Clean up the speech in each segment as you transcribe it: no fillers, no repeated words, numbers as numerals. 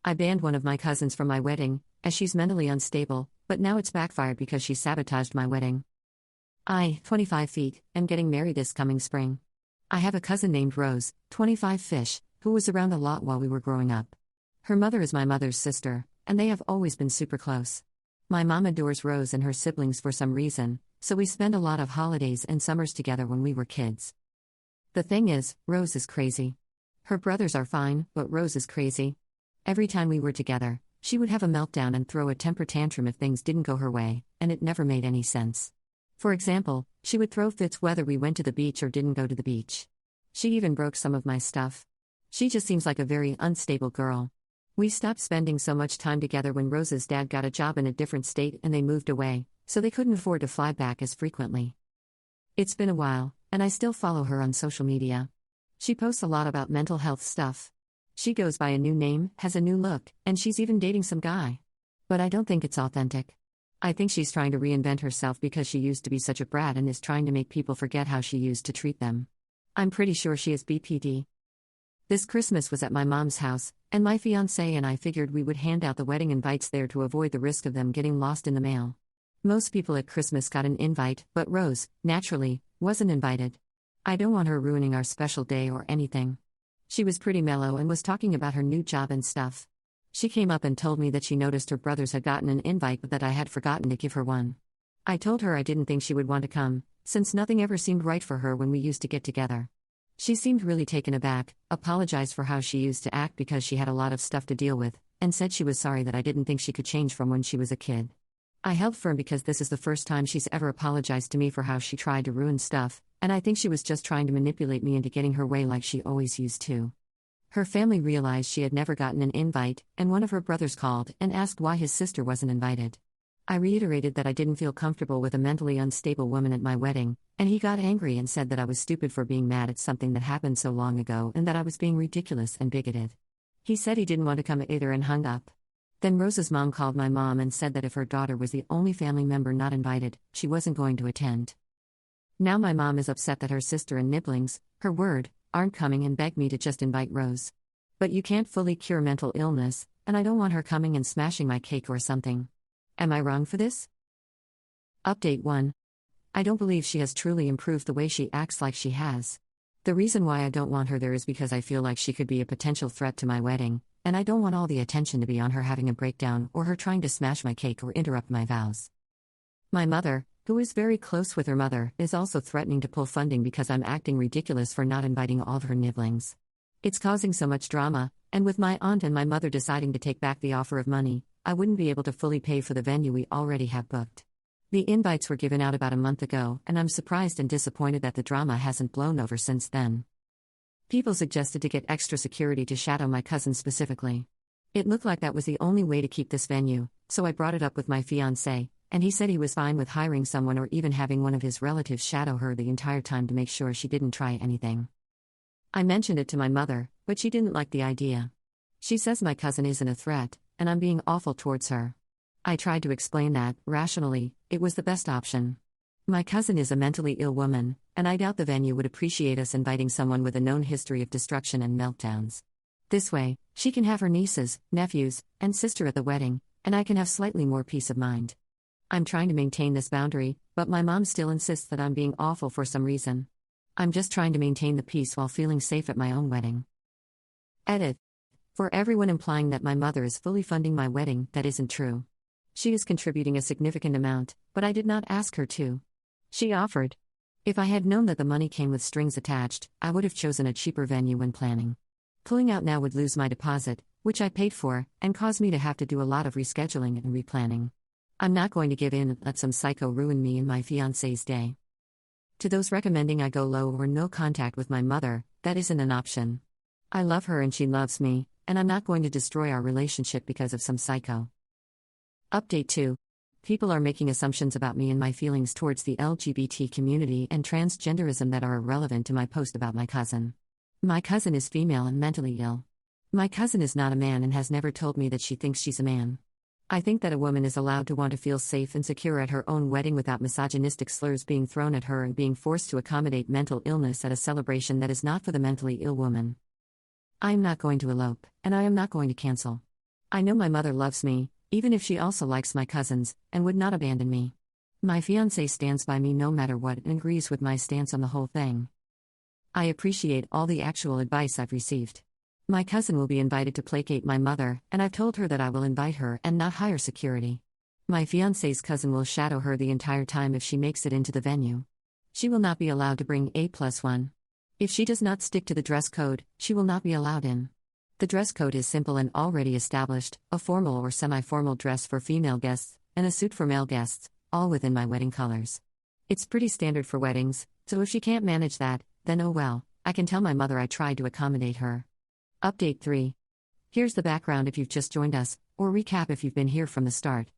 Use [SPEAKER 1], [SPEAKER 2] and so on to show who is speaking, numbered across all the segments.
[SPEAKER 1] I banned one of my cousins from my wedding, as she's mentally unstable, but now it's backfired because she sabotaged my wedding. I, 25 feet, am getting married this coming spring. I have a cousin named Rose, 25 fish, who was around a lot while we were growing up. Her mother is my mother's sister, and they have always been super close. My mom adores Rose and her siblings for some reason, so we spend a lot of holidays and summers together when we were kids. The thing is, Rose is crazy. Her brothers are fine, but Rose is crazy. Every time we were together, she would have a meltdown and throw a temper tantrum if things didn't go her way, and it never made any sense. For example, she would throw fits whether we went to the beach or didn't go to the beach. She even broke some of my stuff. She just seems like a very unstable girl. We stopped spending so much time together when Rose's dad got a job in a different state and they moved away, so they couldn't afford to fly back as frequently. It's been a while, and I still follow her on social media. She posts a lot about mental health stuff. She goes by a new name, has a new look, and she's even dating some guy. But I don't think it's authentic. I think she's trying to reinvent herself because she used to be such a brat and is trying to make people forget how she used to treat them. I'm pretty sure she is BPD. This Christmas was at my mom's house, and my fiancé and I figured we would hand out the wedding invites there to avoid the risk of them getting lost in the mail. Most people at Christmas got an invite, but Rose, naturally, wasn't invited. I don't want her ruining our special day or anything. She was pretty mellow and was talking about her new job and stuff. She came up and told me that she noticed her brothers had gotten an invite but that I had forgotten to give her one. I told her I didn't think she would want to come, since nothing ever seemed right for her when we used to get together. She seemed really taken aback, apologized for how she used to act because she had a lot of stuff to deal with, and said she was sorry that I didn't think she could change from when she was a kid. I held firm because this is the first time she's ever apologized to me for how she tried to ruin stuff, and I think she was just trying to manipulate me into getting her way like she always used to. Her family realized she had never gotten an invite, and one of her brothers called and asked why his sister wasn't invited. I reiterated that I didn't feel comfortable with a mentally unstable woman at my wedding, and he got angry and said that I was stupid for being mad at something that happened so long ago and that I was being ridiculous and bigoted. He said he didn't want to come either and hung up. Then Rose's mom called my mom and said that if her daughter was the only family member not invited, she wasn't going to attend. Now my mom is upset that her sister and nibblings, her word, aren't coming and begged me to just invite Rose. But you can't fully cure mental illness, and I don't want her coming and smashing my cake or something. Am I wrong for this? Update 1. I don't believe she has truly improved the way she acts like she has. The reason why I don't want her there is because I feel like she could be a potential threat to my wedding, and I don't want all the attention to be on her having a breakdown or her trying to smash my cake or interrupt my vows. My mother, who is very close with her mother, is also threatening to pull funding because I'm acting ridiculous for not inviting all of her nibblings. It's causing so much drama, and with my aunt and my mother deciding to take back the offer of money, I wouldn't be able to fully pay for the venue we already have booked. The invites were given out about a month ago, and I'm surprised and disappointed that the drama hasn't blown over since then. People suggested to get extra security to shadow my cousin specifically. It looked like that was the only way to keep this venue, so I brought it up with my fiancé, and he said he was fine with hiring someone or even having one of his relatives shadow her the entire time to make sure she didn't try anything. I mentioned it to my mother, but she didn't like the idea. She says my cousin isn't a threat, and I'm being awful towards her. I tried to explain that, rationally, it was the best option. My cousin is a mentally ill woman, and I doubt the venue would appreciate us inviting someone with a known history of destruction and meltdowns. This way, she can have her nieces, nephews, and sister at the wedding, and I can have slightly more peace of mind. I'm trying to maintain this boundary, but my mom still insists that I'm being awful for some reason. I'm just trying to maintain the peace while feeling safe at my own wedding. Edit. For everyone implying that my mother is fully funding my wedding, that isn't true. She is contributing a significant amount, but I did not ask her to. She offered. If I had known that the money came with strings attached, I would have chosen a cheaper venue when planning. Pulling out now would lose my deposit, which I paid for, and cause me to have to do a lot of rescheduling and replanning. I'm not going to give in and let some psycho ruin me and my fiancé's day. To those recommending I go low or no contact with my mother, that isn't an option. I love her and she loves me, and I'm not going to destroy our relationship because of some psycho. Update 2. People are making assumptions about me and my feelings towards the LGBT community and transgenderism that are irrelevant to my post about my cousin. My cousin is female and mentally ill. My cousin is not a man and has never told me that she thinks she's a man. I think that a woman is allowed to want to feel safe and secure at her own wedding without misogynistic slurs being thrown at her and being forced to accommodate mental illness at a celebration that is not for the mentally ill woman. I am not going to elope, and I am not going to cancel. I know my mother loves me, even if she also likes my cousins, and would not abandon me. My fiancé stands by me no matter what and agrees with my stance on the whole thing. I appreciate all the actual advice I've received. My cousin will be invited to placate my mother, and I've told her that I will invite her and not hire security. My fiancé's cousin will shadow her the entire time if she makes it into the venue. She will not be allowed to bring A+1. If she does not stick to the dress code, she will not be allowed in. The dress code is simple and already established: a formal or semi-formal dress for female guests, and a suit for male guests, all within my wedding colors. It's pretty standard for weddings, so if she can't manage that, then oh well, I can tell my mother I tried to accommodate her. Update 3. Here's the background if you've just joined us, or recap if you've been here from the start.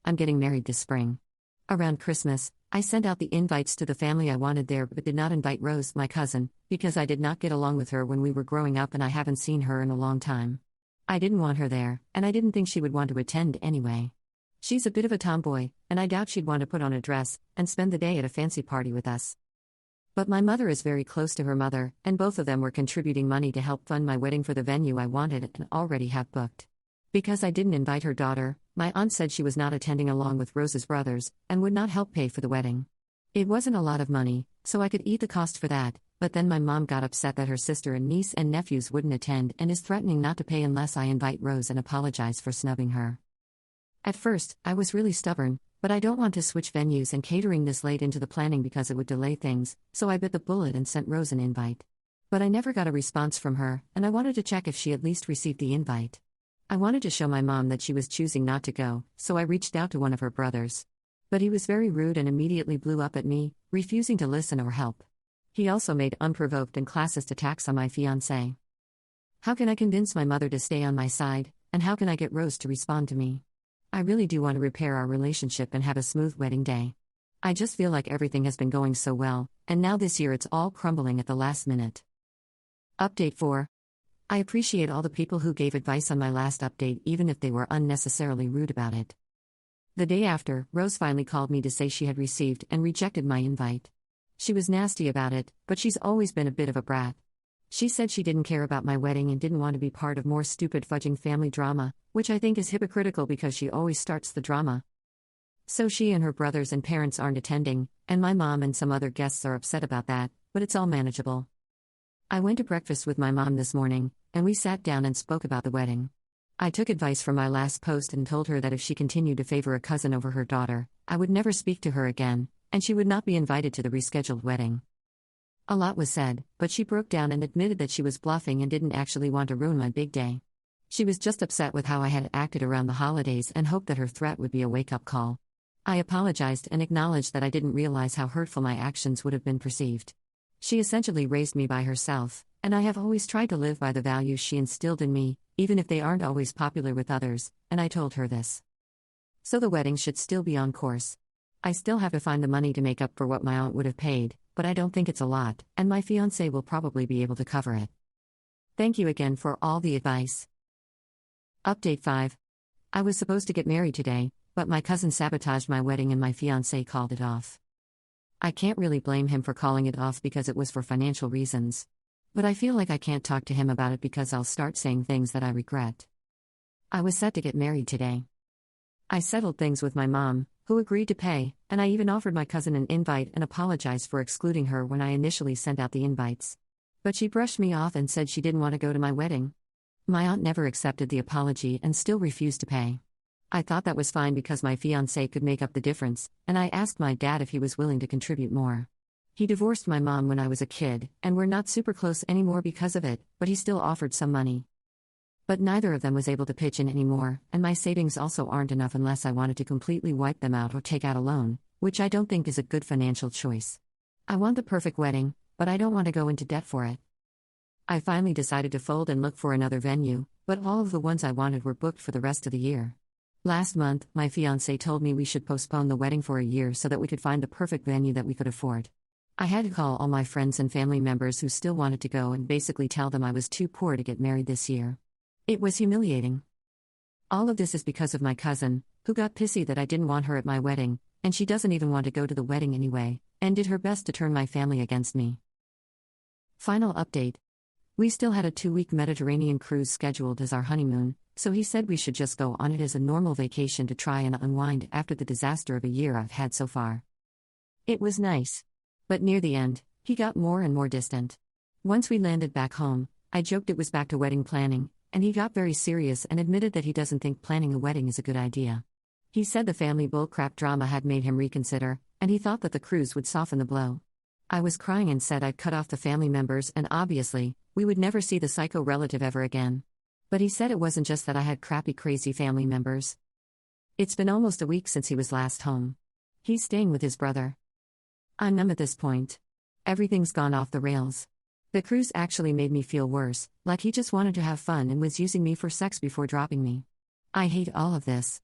[SPEAKER 1] I'm getting married this spring. Around Christmas, I sent out the invites to the family I wanted there but did not invite Rose, my cousin, because I did not get along with her when we were growing up and I haven't seen her in a long time. I didn't want her there, and I didn't think she would want to attend anyway. She's a bit of a tomboy, and I doubt she'd want to put on a dress and spend the day at a fancy party with us. But my mother is very close to her mother, and both of them were contributing money to help fund my wedding for the venue I wanted and already have booked. Because I didn't invite her daughter, my aunt said she was not attending along with Rose's brothers, and would not help pay for the wedding. It wasn't a lot of money, so I could eat the cost for that, but then my mom got upset that her sister and niece and nephews wouldn't attend and is threatening not to pay unless I invite Rose and apologize for snubbing her. At first, I was really stubborn, but I don't want to switch venues and catering this late into the planning because it would delay things, so I bit the bullet and sent Rose an invite. But I never got a response from her, and I wanted to check if she at least received the invite. I wanted to show my mom that she was choosing not to go, so I reached out to one of her brothers. But he was very rude and immediately blew up at me, refusing to listen or help. He also made unprovoked and classist attacks on my fiancé. How can I convince my mother to stay on my side, and how can I get Rose to respond to me? I really do want to repair our relationship and have a smooth wedding day. I just feel like everything has been going so well, and now this year it's all crumbling at the last minute. Update 4. I appreciate all the people who gave advice on my last update, even if they were unnecessarily rude about it. The day after, Rose finally called me to say she had received and rejected my invite. She was nasty about it, but she's always been a bit of a brat. She said she didn't care about my wedding and didn't want to be part of more stupid fudging family drama, which I think is hypocritical because she always starts the drama. So she and her brothers and parents aren't attending, and my mom and some other guests are upset about that, but it's all manageable. I went to breakfast with my mom this morning, and we sat down and spoke about the wedding. I took advice from my last post and told her that if she continued to favor a cousin over her daughter, I would never speak to her again, and she would not be invited to the rescheduled wedding. A lot was said, but she broke down and admitted that she was bluffing and didn't actually want to ruin my big day. She was just upset with how I had acted around the holidays and hoped that her threat would be a wake-up call. I apologized and acknowledged that I didn't realize how hurtful my actions would have been perceived. She essentially raised me by herself, and I have always tried to live by the values she instilled in me, even if they aren't always popular with others, and I told her this. So the wedding should still be on course. I still have to find the money to make up for what my aunt would have paid, but I don't think it's a lot, and my fiancé will probably be able to cover it. Thank you again for all the advice. Update 5. I was supposed to get married today, but my cousin sabotaged my wedding and my fiancé called it off. I can't really blame him for calling it off because it was for financial reasons. But I feel like I can't talk to him about it because I'll start saying things that I regret. I was set to get married today. I settled things with my mom, who agreed to pay, and I even offered my cousin an invite and apologized for excluding her when I initially sent out the invites. But she brushed me off and said she didn't want to go to my wedding. My aunt never accepted the apology and still refused to pay. I thought that was fine because my fiancé could make up the difference, and I asked my dad if he was willing to contribute more. He divorced my mom when I was a kid, and we're not super close anymore because of it, but he still offered some money. But neither of them was able to pitch in anymore, and my savings also aren't enough unless I wanted to completely wipe them out or take out a loan, which I don't think is a good financial choice. I want the perfect wedding, but I don't want to go into debt for it. I finally decided to fold and look for another venue, but all of the ones I wanted were booked for the rest of the year. Last month, my fiancé told me we should postpone the wedding for a year so that we could find the perfect venue that we could afford. I had to call all my friends and family members who still wanted to go and basically tell them I was too poor to get married this year. It was humiliating. All of this is because of my cousin, who got pissy that I didn't want her at my wedding, and she doesn't even want to go to the wedding anyway, and did her best to turn my family against me. Final update. We still had a 2-week Mediterranean cruise scheduled as our honeymoon, So he said we should just go on it as a normal vacation to try and unwind after the disaster of a year I've had so far. It was nice. But near the end, he got more and more distant. Once we landed back home, I joked it was back to wedding planning, and he got very serious and admitted that he doesn't think planning a wedding is a good idea. He said the family bullcrap drama had made him reconsider, and he thought that the cruise would soften the blow. I was crying and said I'd cut off the family members and obviously, we would never see the psycho relative ever again. But he said it wasn't just that I had crappy crazy family members. It's been almost a week since he was last home. He's staying with his brother. I'm numb at this point. Everything's gone off the rails. The cruise actually made me feel worse, like he just wanted to have fun and was using me for sex before dropping me. I hate all of this.